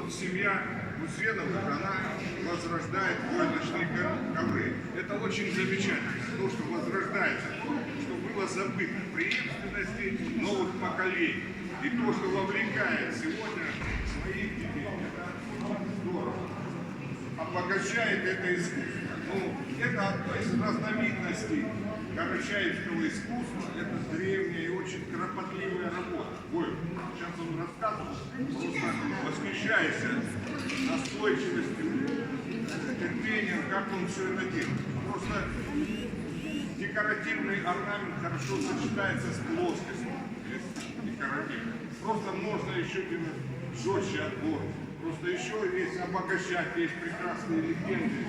Вот семья Мусвеновых, она возрождает войлочные ковры. Это очень замечательно, то, что возрождается, что было забыто, преемственности новых поколений. И то, что вовлекает сегодня своих детей, это здорово. Обогащает это искусство. Ну, это одно из разновидностей карачаевского искусства. Это древняя и очень кропотливая работа. Ой, сейчас он рассказывал, просто восхищайся настойчивостью, терпением, как он все это делает. Просто декоративный орнамент хорошо сочетается с плоскостью. Декоративный. Просто можно еще делать жестче отбор. Просто еще есть обогащать, есть прекрасные легенды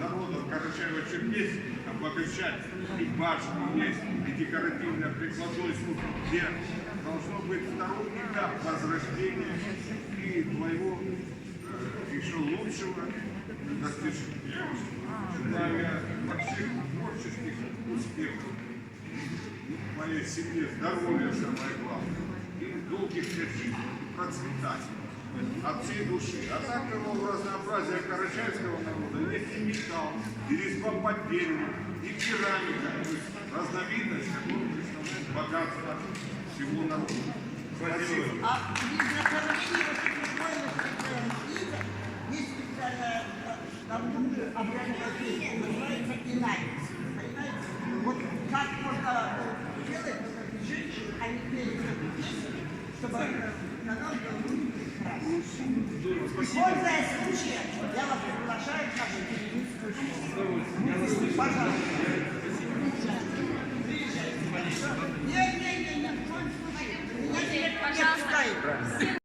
народов Карачаево-Черкесии, обогащать и башни есть, и декоративное прикладной искусство, где должно быть второй этап возрождения и твоего еще лучшего достижения. Желаю я больших творческих успехов в моей семье, здоровья самое главное, и долгих лет жизни, процветания от всей души. А так его разнообразие карачаевского народа есть и металл, и резьба по дереву, и керамика, то есть разновидность, которая представляет богатство всего народа. Спасибо. А при захоронении есть специальное обращение, называется инайс. Вот как можно делать женщин, они пели песню, чтобы канал был прекрасный. Пользуясь случаем, я вас приглашаю к нашей телевизионной школе. Пожалуйста. Приезжайте. Не, в коем случае. Меня не пускают.